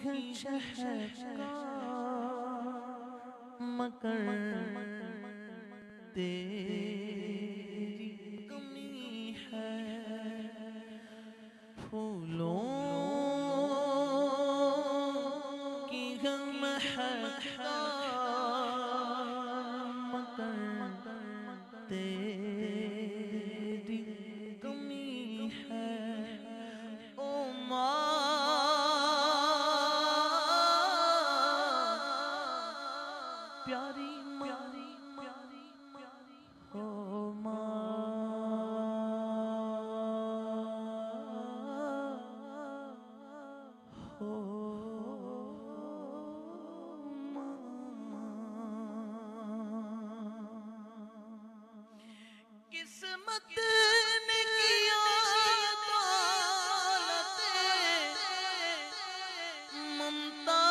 है चहका मगर तेरी कमी है। फूलों की है महका मगर तेरी कमी है। ओ माँ प्यारी प्यारी प्यारी प्यारी हो माँ हो माँ। किस्मत ने किया ममता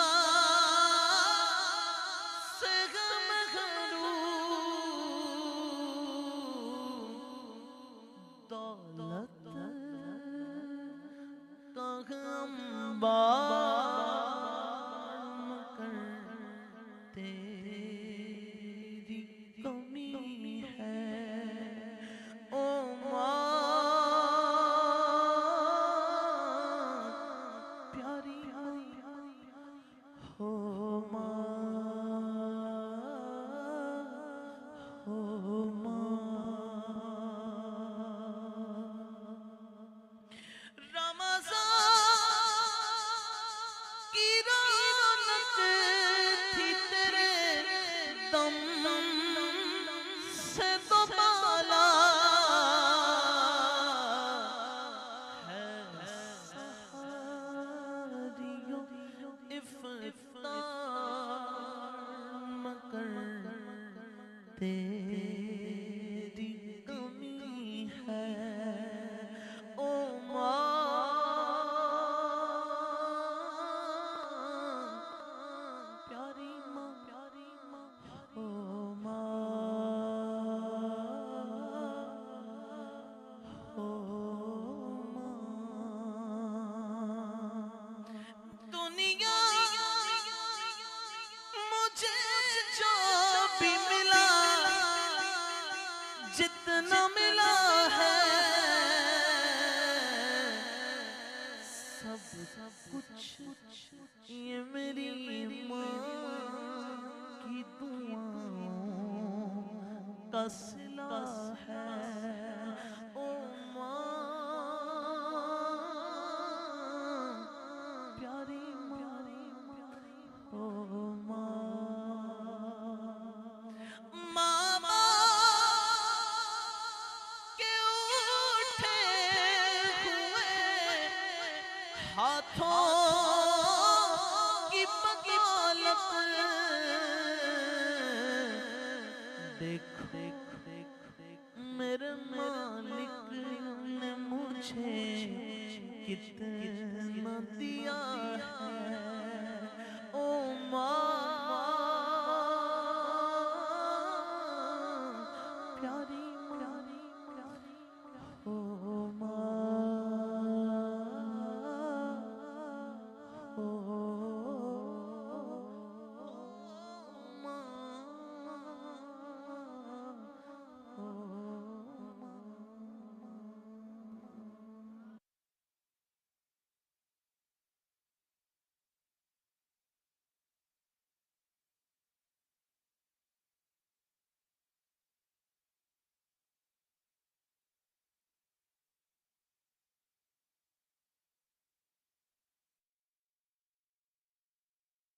से गम दौलत का अंबार कर तेरी कमी है। ओ माँ प्यारी हो माँ हो माँ। की रौनक थी तेरे दम से तो बाला है सहारियों इफ्तार मगर तेरी कमी है। ओ माँ प्यारी माँ हो माँ हो माँ। दुनिया मुझे जो भी मिला जितना मिला है सब कुछ ये मेरी माँ की दुआओं का सिला है। ओ माँ प्यारी माँ ओ माँ। माँ के उठे हुए हाथों की बदौलत देख मेरे मालिक ने मुझे कितना दिया